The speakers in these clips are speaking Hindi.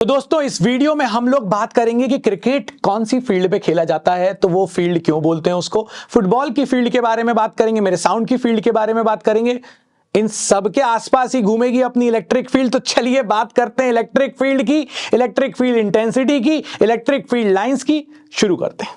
तो दोस्तों इस वीडियो में हम लोग बात करेंगे कि क्रिकेट कौन सी फील्ड पे खेला जाता है, तो वो फील्ड क्यों बोलते हैं उसको। फुटबॉल की फील्ड के बारे में बात करेंगे, मेरे साउंड की फील्ड के बारे में बात करेंगे। इन सब के आसपास ही घूमेगी अपनी इलेक्ट्रिक फील्ड। तो चलिए बात करते हैं इलेक्ट्रिक फील्ड की, इलेक्ट्रिक फील्ड इंटेंसिटी की, इलेक्ट्रिक फील्ड लाइंस की। शुरू करते हैं।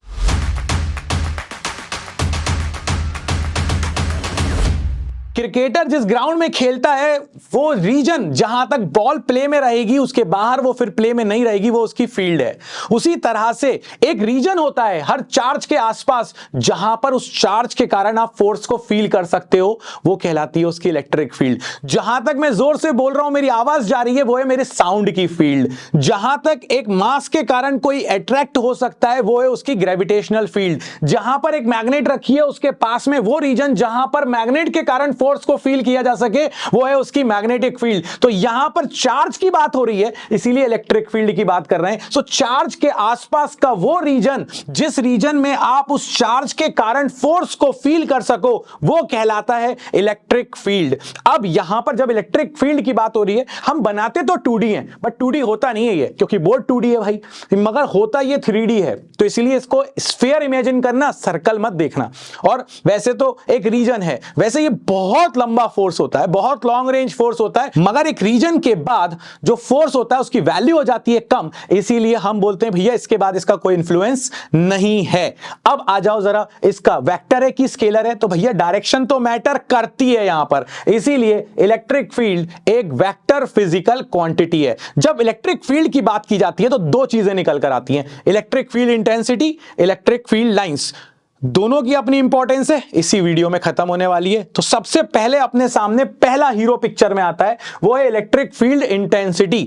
क्रिकेटर जिस ग्राउंड में खेलता है वो रीजन जहां तक बॉल प्ले में रहेगी, उसके बाहर वो फिर प्ले में नहीं रहेगी, वो उसकी फील्ड है। उसी तरह से एक रीजन होता है हर चार्ज के आसपास जहां पर उस चार्ज के कारण आप फोर्स को फील कर सकते हो, वो कहलाती है उसकी इलेक्ट्रिक फील्ड। जहां तक मैं जोर से बोल रहा हूं, मेरी आवाज जा रही है, वो है मेरे साउंड की फील्ड। जहां तक एक मास के कारण कोई अट्रैक्ट हो सकता है, वो है उसकी ग्रेविटेशनल फील्ड। जहां पर एक मैग्नेट रखी है, उसके पास में वो रीजन जहां पर मैग्नेट के कारण फोर्स को फील किया जा सके, वो है उसकी मैग्नेटिक फील्ड। तो यहां पर चार्ज की बात हो रही है, इसीलिए इलेक्ट्रिक फील्ड की बात कर रहे हैं। सो चार्ज के आसपास का वो रीजन, जिस रीजन में आप उस चार्ज के कारण फोर्स को फील कर सको, वो कहलाता है इलेक्ट्रिक फील्ड। अब यहां पर जब इलेक्ट्रिक फील्ड की बात हो रही है, हम बनाते तो 2D है, बट 2D होता नहीं है ये, क्योंकि बोर्ड 2D है भाई, मगर होता ये 3D है। तो इसलिए इसको स्फीयर इमेजिन करना, सर्कल मत देखना। और वैसे तो एक रीजन है, वैसे ये बहुत लंबा फोर्स होता है, बहुत लॉन्ग रेंज फोर्स होता है, मगर एक रीजन के बाद जो फोर्स होता है उसकी वैल्यू हो जाती है कम, इसीलिए हम बोलते हैं भैया इसके बाद इसका कोई इंफ्लुएंस नहीं है। अब आ जाओ जरा, इसका वेक्टर है कि स्केलर है, तो भैया डायरेक्शन तो मैटर करती है यहां पर, इसीलिए इलेक्ट्रिक फील्ड एक वेक्टर फिजिकल क्वांटिटी है। जब इलेक्ट्रिक फील्ड की बात की जाती है तो दो चीजें निकल कर आती हैं, electric field intensity, electric field lines. दोनों की अपनी इंपॉर्टेंस है, इसी वीडियो में खत्म होने वाली है। तो सबसे पहले अपने सामने पहला हीरो पिक्चर में आता है, वो है इलेक्ट्रिक फील्ड इंटेंसिटी।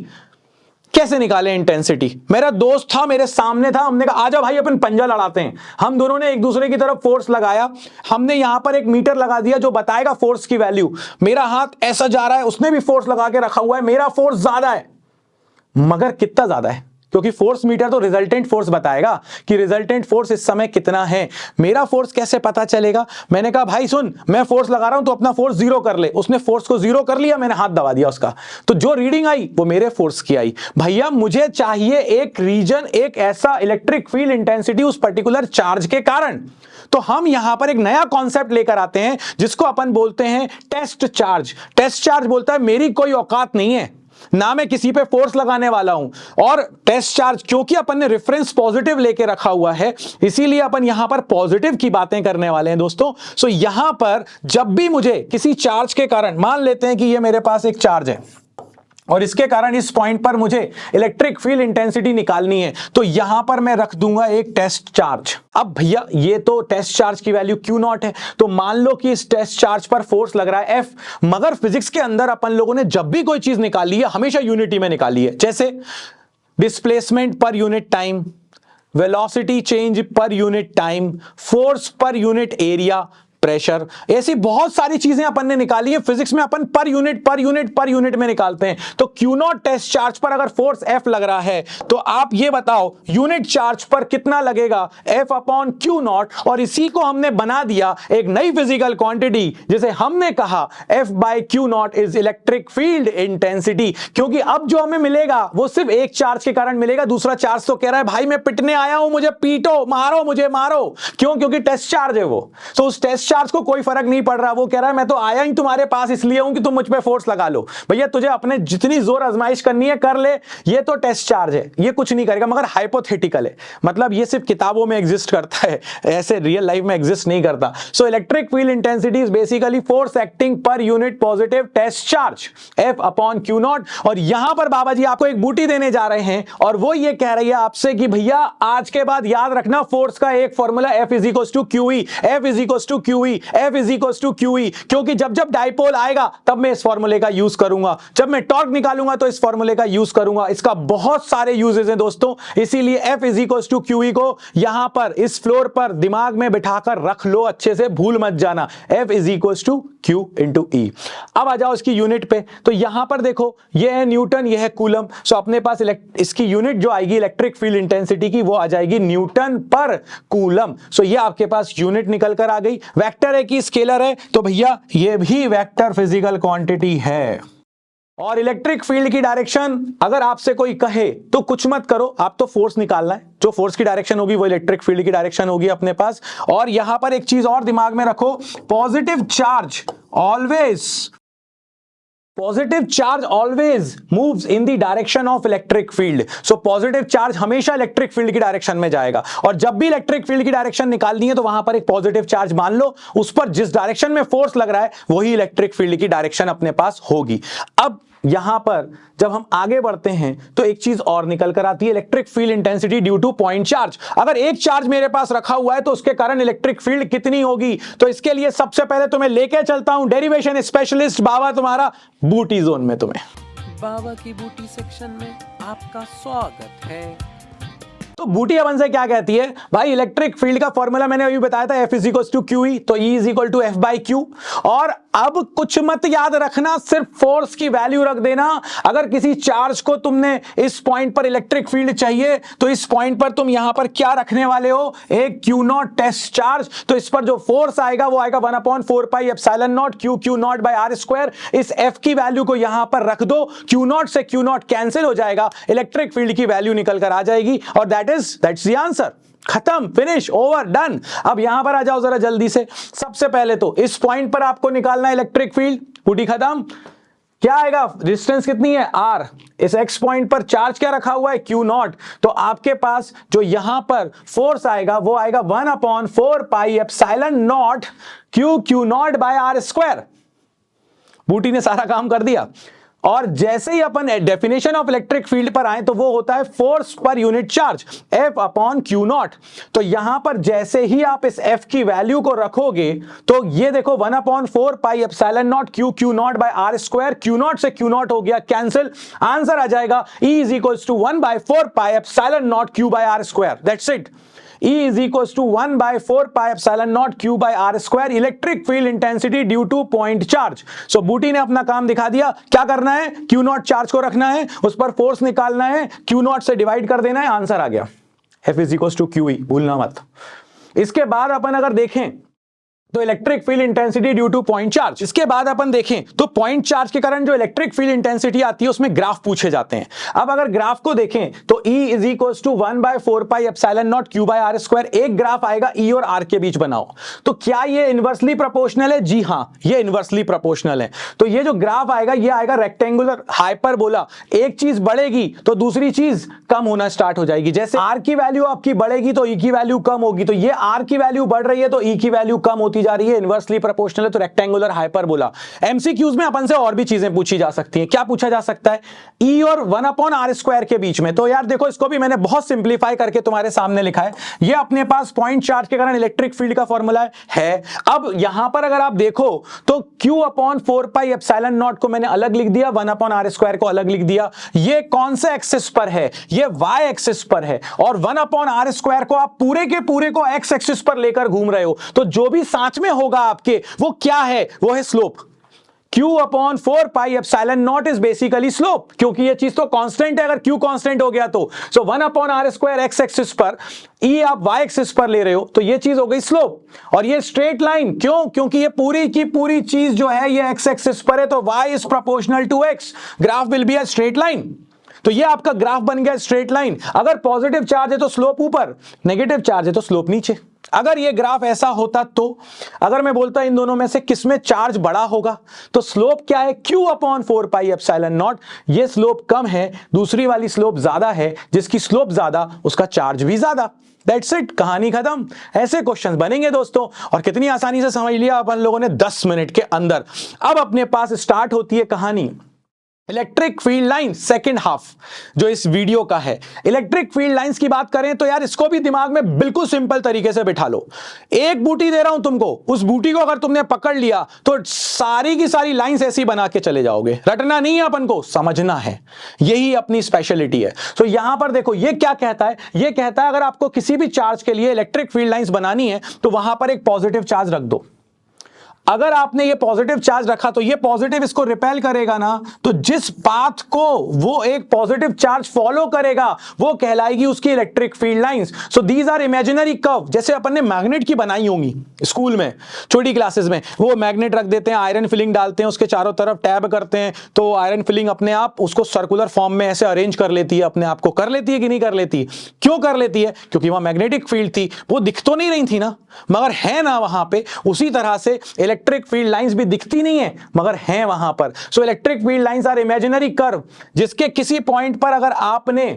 कैसे निकाले इंटेंसिटी? मेरा दोस्त था, मेरे सामने था, हमने कहा आजा भाई अपन पंजा लड़ाते हैं। हम दोनों ने एक दूसरे की तरफ फोर्स लगाया, हमने यहां पर एक मीटर लगा दिया जो बताएगा फोर्स की वैल्यू। मेरा हाथ ऐसा जा रहा है, उसने भी फोर्स लगा के रखा हुआ है, मेरा फोर्स ज्यादा है, मगर कितना ज्यादा है? क्योंकि फोर्स मीटर तो रिजल्टेंट फोर्स बताएगा कि रिजल्टेंट फोर्स इस समय कितना है। मेरा फोर्स कैसे पता चलेगा? मैंने कहा भाई सुन, मैं फोर्स लगा रहा हूं तो अपना फोर्स जीरो कर ले। उसने फोर्स को जीरो कर लिया, मैंने हाथ दबा दिया उसका, तो जो रीडिंग आई वो मेरे फोर्स की आई। भैया मुझे चाहिए एक रीजन, एक ऐसा इलेक्ट्रिक फील्ड इंटेंसिटी उस पर्टिकुलर चार्ज के कारण। तो हम यहां पर एक नया कॉन्सेप्ट लेकर आते हैं जिसको अपन बोलते हैं टेस्ट चार्ज। टेस्ट चार्ज बोलता है मेरी कोई औकात नहीं है, ना मैं किसी पे फोर्स लगाने वाला हूं। और टेस्ट चार्ज, क्योंकि अपन ने रेफरेंस पॉजिटिव लेके रखा हुआ है, इसीलिए अपन यहां पर पॉजिटिव की बातें करने वाले हैं दोस्तों। सो यहां पर जब भी मुझे किसी चार्ज के कारण, मान लेते हैं कि ये मेरे पास एक चार्ज है और इसके कारण इस पॉइंट पर मुझे इलेक्ट्रिक फील्ड इंटेंसिटी निकालनी है, तो यहां पर मैं रख दूंगा एक टेस्ट चार्ज। अब भैया ये तो टेस्ट चार्ज की वैल्यू Q0 है, तो मान लो कि इस टेस्ट चार्ज पर फोर्स लग रहा है F, मगर फिजिक्स के अंदर अपन लोगों ने जब भी कोई चीज निकाली है हमेशा यूनिटी में निकाली है। जैसे displacement per unit time, velocity change per unit time, force per unit area, pressure, ऐसी बहुत सारी चीजें अपन ने निकाली है। फिजिक्स में अपन पर यूनिट में निकालते हैं। तो Q0 टेस्ट चार्ज पर अगर फोर्स F लग रहा है, तो आप ये बताओ यूनिट चार्ज पर कितना लगेगा? F upon Q0। और इसी को हमने बना दिया एक नई फिजिकल क्वांटिटी, जिसे हमने कहा F by Q0 is electric field intensity. क्योंकि अब जो हमें मिलेगा वो सिर्फ एक चार्ज के कारण मिलेगा, दूसरा चार्ज तो कह रहा है भाई मैं पिटने आया हूं, मुझे पीटो, मारो, मुझे मारो। क्यों? क्योंकि टेस्ट चार्ज है वो। तो उस टेस्ट चार्ज को कोई फर्क नहीं पड़ रहा, वो कह रहा है मैं तो आया ही तुम्हारे पास इसलिए हूं कि तुम मुझ पे फोर्स लगा लो। भैया तुझे अपने जितनी जोर आजमाइश करनी है कर ले, ये तो टेस्ट चार्ज है, ये कुछ नहीं करेगा, मगर हाइपोथेटिकल है, मतलब ये सिर्फ किताबों में एग्जिस्ट करता है, ऐसे रियल लाइफ में एग्जिस्ट नहीं करता। So electric field intensity is basically force acting per unit positive test charge F upon Q0। और यहां पर बाबा जी आपको एक बूटी देने जा रहे हैं, और वो ये कह रही है आपसे कि भैया आज के बाद याद रखना फोर्स का एक formula F is equal to QE, F is equal to QE, F is equal to QE। क्योंकि जब जब डाइपोल आएगा तब मैं इस फॉर्मूले का यूज करूंगा, जब मैं टॉर्क निकालूंगा तो इस फॉर्मूले का यूज करूंगा। इसका बहुत सारे यूजेस हैं दोस्तों, इसीलिए F is equal to QE को यहां पर इस फ्लोर पर दिमाग में बिठाकर रख लो, अच्छे से भूल मत जाना। F is equal to Q into E। अब आ जाओ इसकी यूनिट पे, तो यहां पर देखो ये है न्यूटन, ये है कूलम। सो अपने पास इसकी यूनिट जो आएगी इलेक्ट्रिक फील्ड इंटेंसिटी की, वो आ जाएगी न्यूटन पर कूलम। सो ये आपके पास यूनिट निकल कर आ गई। वेक्टर है कि स्केलर है? तो भैया ये भी वेक्टर फिजिकल क्वांटिटी है। और इलेक्ट्रिक फील्ड की डायरेक्शन अगर आपसे कोई कहे तो कुछ मत करो, आप तो फोर्स निकालना है, जो फोर्स की डायरेक्शन होगी वो इलेक्ट्रिक फील्ड की डायरेक्शन होगी अपने पास। और यहां पर एक चीज और दिमाग में रखो, positive charge always moves in the direction of electric field. So positive charge हमेशा इलेक्ट्रिक फील्ड की डायरेक्शन में जाएगा, और जब भी इलेक्ट्रिक फील्ड की डायरेक्शन निकालनी है तो वहां पर एक पॉजिटिव चार्ज मान लो, उस पर जिस डायरेक्शन में फोर्स लग रहा है वही इलेक्ट्रिक फील्ड की डायरेक्शन अपने पास होगी। अब यहां पर जब हम आगे बढ़ते हैं तो एक चीज और निकल कर आती है, electric field intensity due to point charge. अगर एक चार्ज मेरे पास रखा हुआ है तो उसके कारण इलेक्ट्रिक फील्ड कितनी होगी, तो इसके लिए सबसे पहले तुम्हें लेके चलता हूं डेरिवेशन स्पेशलिस्ट बाबा तुम्हारा बूटी जोन में। तुम्हें बाबा की बूटी सेक्शन में आपका स्वागत है। तो बूटी अपन से क्या कहती है भाई, इलेक्ट्रिक फील्ड का फॉर्मूला मैंने अभी बताया था, F is equal to Q E, तो E is equal to F by Q. और अब कुछ मत याद रखना, सिर्फ फोर्स की वैल्यू रख देना। अगर किसी चार्ज को तुमने इस पॉइंट पर इलेक्ट्रिक फील्ड चाहिए तो इस पॉइंट पर तुम यहां पर क्या रखने वाले हो, एक क्यू नॉट टेस्ट चार्ज। तो इस पर जो फोर्स आएगा वो आएगा 1/4 pi epsilon naught Q naught by R square. इस F की वैल्यू को यहां पर रख दो, क्यू नॉट से क्यू नॉट कैंसिल हो जाएगा, इलेक्ट्रिक फील्ड की वैल्यू निकल कर आ जाएगी, और दैट्स द आंसर। खत्म, फिनिश, ओवर, डन। अब यहां पर आ जाओ जरा जल्दी से। सबसे पहले तो इस पॉइंट पर आपको निकालना है इलेक्ट्रिक फील्ड, बूटी खत्म। क्या आएगा, डिस्टेंस कितनी है r, इस x पॉइंट पर चार्ज क्या रखा हुआ है क्यू नॉट, तो आपके पास जो यहां पर फोर्स आएगा वो आएगा 1/4 pi epsilon naught Q naught by R square. बूटी ने सारा काम कर दिया। और जैसे ही अपन डेफिनेशन ऑफ इलेक्ट्रिक फील्ड पर आए तो वो होता है force per unit charge F upon Q naught. तो यहां पर जैसे ही आप इस F की वैल्यू को रखोगे तो ये देखो 1/4 pi epsilon naught Q naught by R square, Q naught से क्यू नॉट हो गया कैंसिल, आंसर आ जाएगा E is equal to 1/4 pi epsilon naught Q by R square. That's it. E is equals to 1/4 pi epsilon naught q by r square, electric field intensity due to point charge. So बूटी ने अपना काम दिखा दिया। क्या करना है, q नॉट चार्ज को रखना है, उस पर फोर्स निकालना है, q नॉट से डिवाइड कर देना है, आंसर आ गया। F is equals to QE, भूलना मत। इसके बाद अपन अगर देखें तो electric field intensity due to point charge. इसके बाद अपन देखें तो पॉइंट चार्ज के कारण जो इलेक्ट्रिक फील्ड इंटेंसिटी आती है उसमें ग्राफ पूछे जाते हैं। अब अगर ग्राफ को देखें तो E is equals to 1/4 pi epsilon naught Q by R square. एक ग्राफ आएगा E और R के बीच बनाओ, तो क्या ये इनवर्सली प्रोपोर्शनल है? जी हां, ये इनवर्सली प्रोपोर्शनल है। तो ये जो ग्राफ आएगा ये आएगा रेक्टेंगुलर हाइपरबोला। एक चीज बढ़ेगी तो दूसरी चीज कम होना स्टार्ट हो जाएगी। जैसे R की वैल्यू आपकी बढ़ेगी तो E की वैल्यू कम होगी, तो ये R की वैल्यू बढ़ रही है तो E की वैल्यू कम होती जा रही है, इनवर्सली प्रोपोर्शनल है, तो रेक्टेंगुलर हाइपरबोला। एमसीक्यूज में अपन से और भी चीजें पूछी जा सकती हैं। क्या पूछा जा सकता है? E और 1/r स्क्वायर के बीच में। तो यार देखो, इसको भी मैंने बहुत सिंप्लीफाई करके तुम्हारे सामने लिखा है। ये अपने पास पॉइंट चार्ज के कारण इलेक्ट्रिक फील्ड का फॉर्मूला है। अब यहां पर अगर आप देखो तो Q/4 पाई एप्सिलॉन नॉट को मैंने अलग लिख दिया, 1/r स्क्वायर को अलग लिख दिया। ये कौन से एक्सिस पर है? ये y एक्सिस पर है, और 1/r स्क्वायर को आप पूरे के पूरे को x एक्सिस पर लेकर घूम रहे हो, तो जो भी साथ में होगा आपके वो क्या है? वो है slope. Q/4 pi epsilon not is basically slope, क्योंकि ये चीज तो कांस्टेंट है। अगर Q कांस्टेंट हो गया तो 1/r स्क्वायर x एक्सिस पर, E आप y एक्सिस पर ले रहे हो, तो ये चीज हो गई स्लोप। और ये स्ट्रेट लाइन, क्यों? क्योंकि ये पूरी की पूरी चीज जो है ये x एक्सिस पर है, तो y is proportional to x, graph will be a straight line. तो ये आपका ग्राफ बन गया स्ट्रेट लाइन। अगर पॉजिटिव चार्ज है तो स्लोप ऊपर, नेगेटिव चार्ज है तो स्लोप नीचे। अगर ये ग्राफ ऐसा होता तो अगर मैं बोलता इन दोनों में से किसमें चार्ज बड़ा होगा, तो स्लोप क्या है? Q/4 pi epsilon not. ये स्लोप कम है, दूसरी वाली स्लोप ज्यादा है, जिसकी स्लोप ज्यादा उसका चार्ज भी ज्यादा। दैट्स इट, कहानी खत्म। ऐसे क्वेश्चंस बनेंगे दोस्तों, और कितनी आसानी से समझ लिया अपन लोगों ने 10 मिनट के अंदर। अब अपने पास स्टार्ट होती है कहानी electric field line second half, जो इस वीडियो का है। इलेक्ट्रिक फील्ड लाइंस की बात करें तो यार इसको भी दिमाग में बिल्कुल सिंपल तरीके से बिठा लो। एक बूटी दे रहा हूं तुमको, उस बूटी को अगर तुमने पकड़ लिया तो सारी की सारी लाइंस ऐसी बना के चले जाओगे। रटना नहीं है, अपन को समझना है, यही अपनी स्पेशलिटी है। तो यहां पर देखो ये क्या कहता है, ये कहता है अगर आपको किसी भी चार्ज के लिए इलेक्ट्रिक फील्ड लाइंस बनानी है तो वहां पर एक पॉजिटिव चार्ज रख दो। अगर आपने ये पॉजिटिव चार्ज रखा तो ये पॉजिटिव इसको रिपेल करेगा ना, तो जिस पाथ को वो एक पॉजिटिव चार्ज फॉलो करेगा वो कहलाएगी उसकी electric field lines. So these are imaginary curve, जैसे अपन ने मैग्नेट की बनाई होंगी स्कूल में छोटी क्लासेस में, वो मैग्नेट रख देते हैं, आयरन फिलिंग डालते हैं, उसके चारों तरफ टैब करते हैं, तो आयरन फिलिंग अपने आप उसको सर्कुलर फॉर्म में ऐसे अरेंज कर लेती है, अपने आप को कर लेती है कि नहीं कर लेती? क्यों कर लेती है? क्योंकि वहां मैग्नेटिक फील्ड थी, वो दिख तो नहीं रही थी ना, मगर है ना वहां पे। उसी तरह से इलेक्ट्रिक फील्ड लाइंस भी दिखती नहीं है मगर हैं वहां पर। So electric field lines are imaginary curve, जिसके किसी पॉइंट पर अगर आपने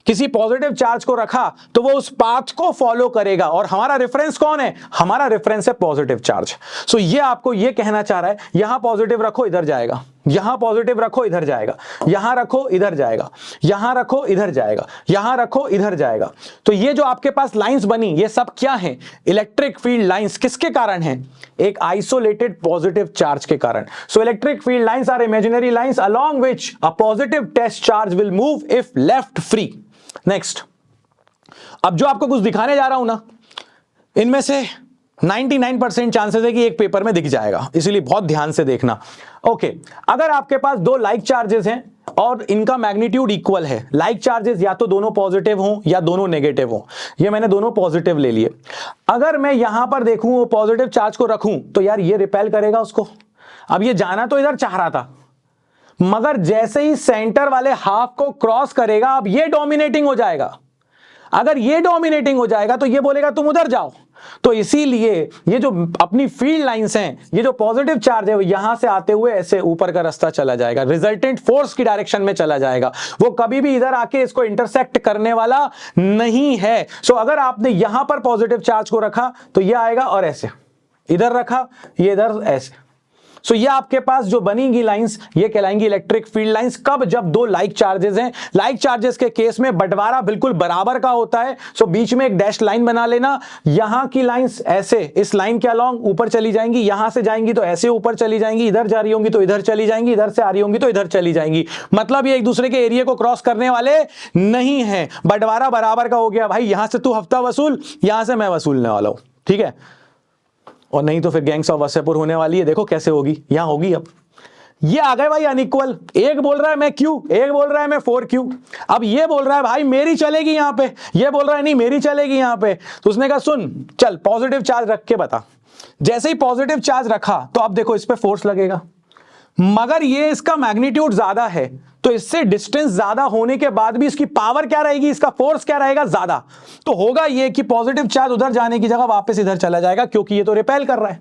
किसी पॉजिटिव चार्ज को रखा तो वो उस पाथ को फॉलो करेगा। और हमारा रेफरेंस कौन है? हमारा रेफरेंस है पॉजिटिव चार्ज। सो ये आपको ये कहना चाह रहा है, यहां पॉजिटिव रखो इधर जाएगा, यहां पॉजिटिव रखो इधर जाएगा, यहां रखो इधर जाएगा, यहां रखो इधर जाएगा, यहां रखो इधर जाएगा। तो ये जो आपके पास लाइंस बनी ये सब क्या है? Electric field lines. किसके कारण है? एक आइसोलेटेड पॉजिटिव चार्ज के कारण। So electric field lines are imaginary lines along which a positive test charge will move if left free. Next, अब जो आपको कुछ दिखाने जा रहा हूं ना, इनमें से 99% चांसेस है कि एक पेपर में दिख जाएगा, इसीलिए बहुत ध्यान से देखना। ओके, अगर आपके पास दो लाइक चार्जेस हैं और इनका मैग्नीट्यूड इक्वल है, लाइक चार्जेस या तो दोनों पॉजिटिव हों या दोनों नेगेटिव हों, ये मैंने दोनों पॉजिटिव ले लिए। अगर मैं यहां पर देखूं वो पॉजिटिव चार्ज को रखूं तो यार ये रिपेल करेगा उसको। अब ये जाना तो इधर चाह रहा था, मगर जैसे ही सेंटर वाले हाफ को क्रॉस करेगा अब ये डोमिनेटिंग हो जाएगा। अगर ये डोमिनेटिंग हो जाएगा तो ये बोलेगा तुम उधर जाओ। तो इसीलिए ये जो अपनी फील्ड लाइंस हैं, ये जो पॉजिटिव चार्ज है वो यहां से आते हुए ऐसे ऊपर का रास्ता चला जाएगा, रिजल्टेंट फोर्स की डायरेक्शन में चला जाएगा, वो कभी भी इधर आके इसको इंटरसेक्ट करने वाला नहीं है। सो अगर आपने यहां पर पॉजिटिव चार्ज को रखा तो ये आएगा और ऐसे, इधर रखा ये इधर ऐसे। सो ये आपके पास जो बनेंगी लाइंस ये कहलाएंगी इलेक्ट्रिक फील्ड लाइंस। कब? जब दो लाइक चार्जेस हैं। लाइक चार्जेस के केस में बंटवारा बिल्कुल बराबर का होता है। सो बीच में एक डैश लाइन बना लेना, यहां की लाइंस ऐसे इस लाइन के अलोंग ऊपर चली जाएंगी, यहां से जाएंगी तो ऐसे ऊपर चली जाएंगी, इधर जा रही होंगी तो इधर चली जाएंगी, इधर से आ रही होंगी तो इधर चली जाएंगी। मतलब ये एक दूसरे के एरिया को क्रॉस करने वाले नहीं है, बंटवारा बराबर का हो गया। भाई यहां से तू हफ्ता वसूल, यहां से मैं वसूलने वाला हूं, ठीक है? और नहीं तो फिर गैंग्स ऑफ वासेपुर होने वाली है। देखो कैसे होगी, यहां होगी। अब ये आ गए भाई अनइक्वल, एक बोल रहा है मैं क्यू, एक बोल रहा है मैं 4Q। अब ये बोल रहा है भाई मेरी चलेगी यहां पे, ये बोल रहा है नहीं मेरी चलेगी यहां पे। तो उसने कहा सुन चल पॉजिटिव चार्ज रख के बता। जैसे ही पॉजिटिव चार्ज रखा तो अब देखो इस पे फोर्स लगेगा, मगर ये इसका मैग्नीट्यूड ज्यादा है तो इससे डिस्टेंस ज्यादा होने के बाद भी इसकी पावर क्या रहेगी, इसका फोर्स क्या रहेगा, ज्यादा। तो होगा ये कि पॉजिटिव चार्ज उधर जाने की जगह वापस इधर चला जाएगा, क्योंकि ये तो रिपेल कर रहा है।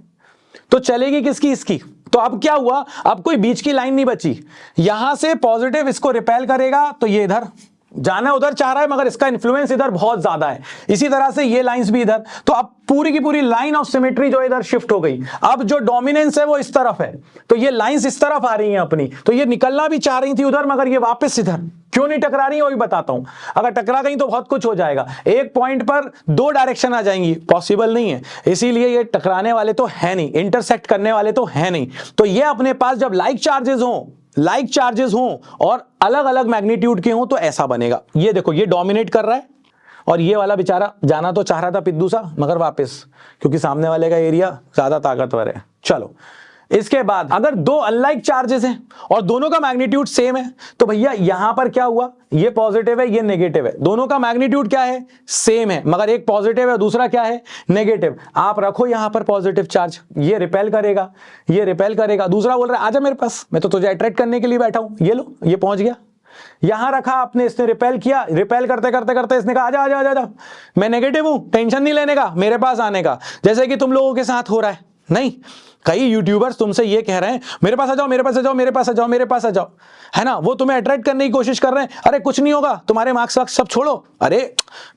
तो चलेगी किसकी? इसकी। तो अब क्या हुआ? अब कोई बीच की लाइन नहीं बची। यहां से पॉजिटिव इसको रिपेल करेगा तो ये इधर जाना उधर चाह रहा है, मगर इसका इन्फ्लुएंस इधर बहुत ज्यादा है। इसी तरह से ये लाइंस भी इधर। तो अब पूरी की पूरी लाइन ऑफ सिमेट्री जो इधर शिफ्ट हो गई। अब जो डोमिनेंस है वो इस तरफ है, तो ये लाइंस इस तरफ आ रही हैं अपनी। तो ये निकलना भी चाह रही थी उधर, मगर ये वापस इधर क्यों नहीं टकरा रही है वही बताता हूं। अगर टकरा गई तो बहुत कुछ हो जाएगा। एक पॉइंट पर दो डायरेक्शन आ जाएंगी, पॉसिबल नहीं है। इसीलिए ये टकराने वाले तो है नहीं, इंटरसेक्ट करने वाले तो है नहीं। तो ये अपने पास जब लाइक चार्जेस हों और अलग अलग मैग्नीट्यूड के हों तो ऐसा बनेगा। ये देखो ये डोमिनेट कर रहा है और ये वाला बेचारा जाना तो चाह रहा था पिद्दू सा, मगर वापस, क्योंकि सामने वाले का एरिया ज्यादा ताकतवर है। चलो इसके बाद अगर दो अनलाइक चार्जेस हैं और दोनों का मैग्नीट्यूड सेम है तो भैया यहां पर क्या हुआ, ये पॉजिटिव है ये नेगेटिव है, दोनों का मैग्नीट्यूड क्या है, सेम है, मगर एक पॉजिटिव है दूसरा क्या है, नेगेटिव। आप रखो यहां पर पॉजिटिव चार्ज, ये रिपेल करेगा, ये रिपेल करेगा। दूसरा बोल रहा है आजा मेरे पास, मैं तो तुझे अट्रैक्ट करने के लिए बैठा हूं, ये लो ये पहुंच गया। यहां रखा आपने, इसने रिपेल किया, रिपेल करते करते करते इसने कहा आजा आजा आजा आजा, मैं नेगेटिव हूं, टेंशन नहीं लेने का, मेरे पास आने का। जैसे कि तुम लोगों के साथ हो रहा है। नहीं, कई यूट्यूबर्स तुमसे ये कह रहे हैं मेरे पास आ जाओ, मेरे पास आ जाओ, मेरे पास आ जाओ, मेरे पास आ जाओ, है ना? वो तुम्हें अट्रैक्ट करने की कोशिश कर रहे हैं। अरे कुछ नहीं होगा, तुम्हारे मार्क्स वार्क्स सब छोड़ो, अरे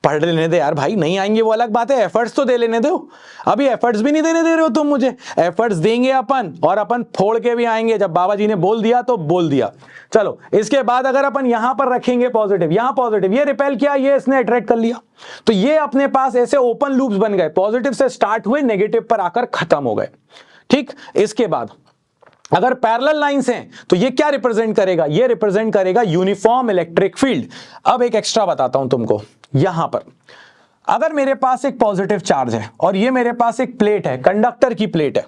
पढ़ लेने दे यार भाई, नहीं आएंगे वो अलग बात है, एफर्ट्स तो दे लेने दो। अभी एफर्ट्स भी नहीं देने दे रहे हो तुम मुझे। एफर्ट्स देंगे अपन, और अपन फोड़ के भी आएंगे। जब बाबा जी ने बोल दिया तो बोल दिया। चलो इसके बाद अगर अपन यहां पर रखेंगे पॉजिटिव, यहां पॉजिटिव, ये रिपेल किया, ये इसने अट्रैक्ट कर लिया, तो ये अपने पास ऐसे ओपन लूप्स बन गए, पॉजिटिव से स्टार्ट हुए नेगेटिव पर आकर खत्म हो गए। ठीक, इसके बाद अगर पैरेलल लाइंस हैं तो ये क्या रिप्रेजेंट करेगा, ये रिप्रेजेंट करेगा यूनिफॉर्म इलेक्ट्रिक फील्ड। अब एक एक्स्ट्रा बताता हूं तुमको, यहां पर अगर मेरे पास एक पॉजिटिव चार्ज है और ये मेरे पास एक प्लेट है, कंडक्टर की प्लेट है,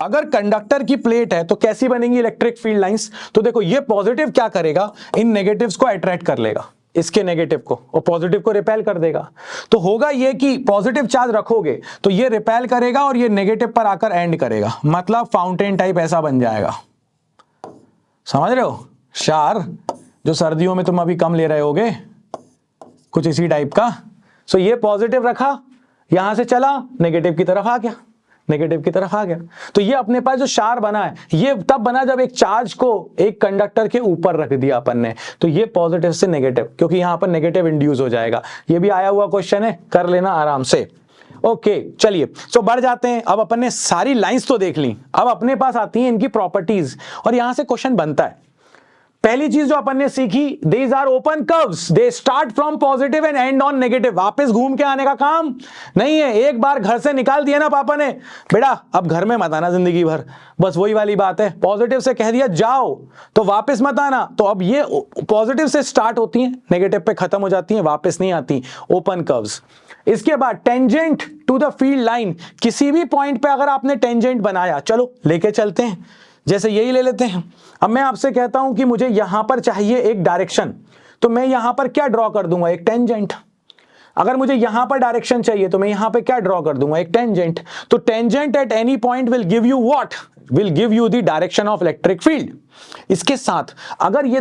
अगर कंडक्टर की प्लेट है तो कैसी बनेंगी इलेक्ट्रिक फील्ड लाइंस? तो देखो ये पॉजिटिव क्या करेगा, इन नेगेटिव्स को अट्रैक्ट कर लेगा, इसके नेगेटिव को, और पॉजिटिव को रिपेल कर देगा। तो होगा ये कि पॉजिटिव चार्ज रखोगे तो ये रिपेल करेगा और ये नेगेटिव पर आकर एंड करेगा, मतलब फाउंटेन टाइप ऐसा बन जाएगा। समझ रहे हो? शार जो सर्दियों में तुम अभी कम ले रहे होगे, कुछ इसी टाइप का। सो ये पॉजिटिव रखा, यहां से चला, नेगेटिव की तरफ आ गया, नेगेटिव की तरफ आ गया। तो ये अपने पास जो शार बना है ये तब बना जब एक चार्ज को एक कंडक्टर के ऊपर रख दिया अपन ने। तो ये पॉजिटिव से नेगेटिव, क्योंकि यहां पर नेगेटिव इंड्यूस हो जाएगा। ये भी आया हुआ क्वेश्चन है, कर लेना आराम से। ओके चलिए, तो बढ़ जाते हैं। अब अपन ने सारी लाइंस तो देख ली, अब अपने पास आती हैं इनकी प्रॉपर्टीज, और यहां से क्वेश्चन बनता है। पहली चीज जो अपन ने सीखी, these are open curves, they start from positive and end on negative। वापस घूम के आने का काम नहीं है। एक बार घर से निकाल दिया ना पापा ने, बेटा अब घर में मत आना जिंदगी भर, बस वही वाली बात है। पॉजिटिव से कह दिया जाओ तो वापस मत आना। तो अब ये पॉजिटिव से स्टार्ट होती हैं, नेगेटिव पे खत्म हो जाती हैं, वापस नहीं आती, ओपन कर्व्स। इसके बाद tangent to the field line, किसी भी पॉइंट पे अगर आपने टेंजेंट बनाया, चलो लेके चलते हैं, जैसे यही ले लेते हैं। अब मैं आपसे कहता हूं कि मुझे यहां पर चाहिए एक डायरेक्शन, तो मैं यहां पर क्या ड्रॉ कर दूंगा, एक टेंजेंट। अगर मुझे यहां पर डायरेक्शन चाहिए तो मैं यहां पे क्या ड्रॉ कर दूंगा, एक टेंजेंट। तो tangent at any point will give you what, will give you the direction of electric field. इसके साथ अगर ये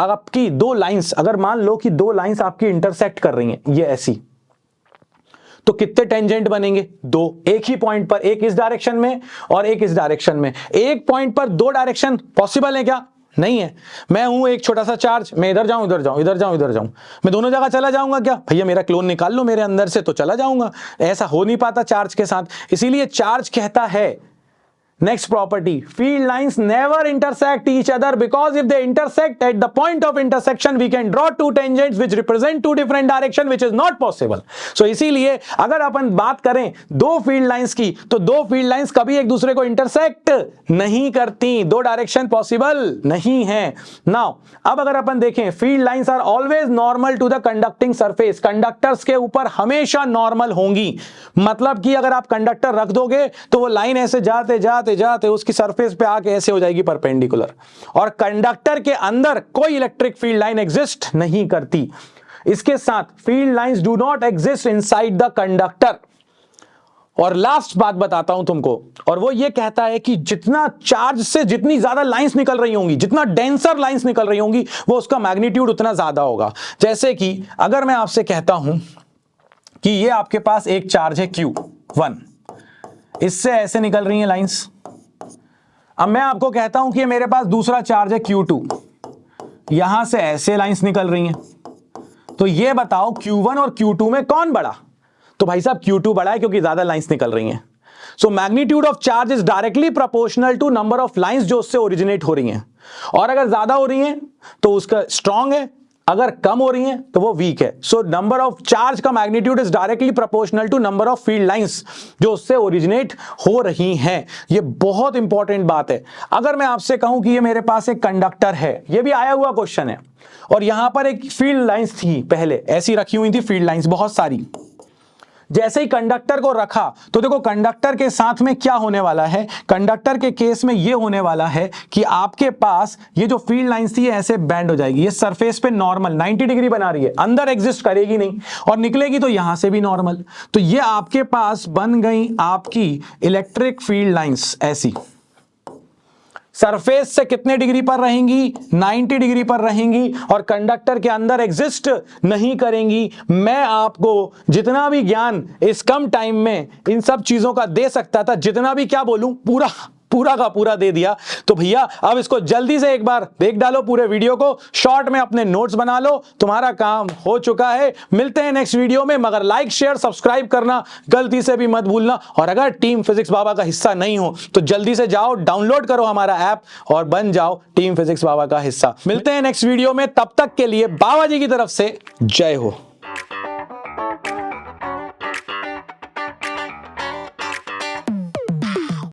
आपकी दो लाइंस, अगर मान लो कि दो लाइंस आपकी इंटरसेक्ट कर रही हैं, ये ऐसी, तो कितने टेंजेंट बनेंगे, दो, एक ही पॉइंट पर, एक इस डायरेक्शन में और एक इस डायरेक्शन में। एक पॉइंट पर दो डायरेक्शन पॉसिबल है क्या? नहीं है। मैं हूं एक छोटा सा चार्ज, मैं इधर जाऊं इधर जाऊं, इधर जाऊं इधर जाऊं, मैं दोनों जगह चला जाऊंगा क्या? भैया मेरा क्लोन निकाल लो मेरे अंदर से तो चला जाऊंगा। ऐसा हो नहीं पाता चार्ज के साथ। इसीलिए चार्ज कहता है, next property, field lines never intersect each other, because if they intersect at the point of intersection we can draw two tangents which represent two different direction, which is not possible। so इसीलिए अगर अपन बात करें दो फील्ड लाइंस की, तो दो फील्ड लाइंस कभी एक दूसरे को इंटरसेक्ट नहीं करती, दो डायरेक्शन पॉसिबल नहीं है। नाउ अब अगर अपन देखें, field lines are always normal to the conducting surface, conductors के ऊपर हमेशा नॉर्मल होंगी। मतलब कि अगर आप कंडक्टर रख दोगे तो वो लाइन ऐसे जाते जाते जाते उसकी सरफेस पे आके ऐसे हो जाएगी परपेंडिकुलर, और कंडक्टर के अंदर कोई इलेक्ट्रिक फील्ड लाइन एग्जिस्ट नहीं करती। इसके साथ field lines do not exist inside the conductor. और लास्ट बात बताता हूं तुमको, और वो ये कहता है कि जितना चार्ज से जितनी ज्यादा लाइंस निकल रही होंगी, जितना डेंसर लाइंस निकल रही होंगी, वो उसका मैग्नीट्यूड उतना ज्यादा होगा। जैसे कि अगर मैं आपसे कहता हूं कि ये आपके पास एक चार्ज है Q1, इससे ऐसे निकल रही हैं लाइंस। अब मैं आपको कहता हूं कि ये मेरे पास दूसरा चार्ज है Q2, यहां से ऐसे लाइंस निकल रही हैं। तो ये बताओ Q1 और Q2 में कौन बड़ा? तो भाई साहब Q2 बड़ा है, क्योंकि ज्यादा लाइंस निकल रही हैं। So magnitude of charge is directly proportional to number of lines जो उससे ओरिजिनेट हो रही हैं। और अगर ज्यादा हो रही हैं तो उसका स्ट्रांग है, अगर कम हो रही हैं तो वो वीक है। सो नंबर ऑफ चार्ज का magnitude is directly proportional to number of field lines जो उससे ओरिजिनेट हो रही हैं। ये बहुत इंपॉर्टेंट बात है। अगर मैं आपसे कहूं कि ये मेरे पास एक कंडक्टर है, ये भी आया हुआ क्वेश्चन है, और यहां पर एक फील्ड लाइंस थी, पहले ऐसी रखी हुई थी फील्ड लाइंस बहुत सारी। जैसे ही कंडक्टर को रखा तो देखो कंडक्टर के साथ में क्या होने वाला है, कंडक्टर के केस में ये होने वाला है कि आपके पास ये जो फील्ड लाइंस थी ऐसे बैंड हो जाएगी। ये सरफेस पे नॉर्मल 90 डिग्री बना रही है, अंदर एग्जिस्ट करेगी नहीं, और निकलेगी तो यहां से भी नॉर्मल। तो ये आपके पास बन गई आपकी इलेक्ट्रिक फील्ड लाइंस ऐसी। सरफेस से कितने डिग्री पर रहेंगी? 90 डिग्री पर रहेंगी, और कंडक्टर के अंदर एग्जिस्ट नहीं करेंगी। मैं आपको जितना भी ज्ञान इस कम टाइम में इन सब चीजों का दे सकता था, जितना भी क्या बोलूं, पूरा का पूरा दे दिया। तो भैया अब इसको जल्दी से एक बार देख डालो, पूरे वीडियो को शॉर्ट में अपने नोट्स बना लो, तुम्हारा काम हो चुका है। मिलते हैं नेक्स्ट वीडियो में, मगर लाइक शेयर सब्सक्राइब करना गलती से भी मत भूलना। और अगर टीम फिजिक्स बाबा का हिस्सा नहीं हो तो जल्दी से जाओ, डाउनलोड करो हमारा ऐप और बन जाओ टीम फिजिक्स बाबा का हिस्सा। मिलते हैं नेक्स्ट वीडियो में, तब तक के लिए बाबा जी की तरफ से जय हो।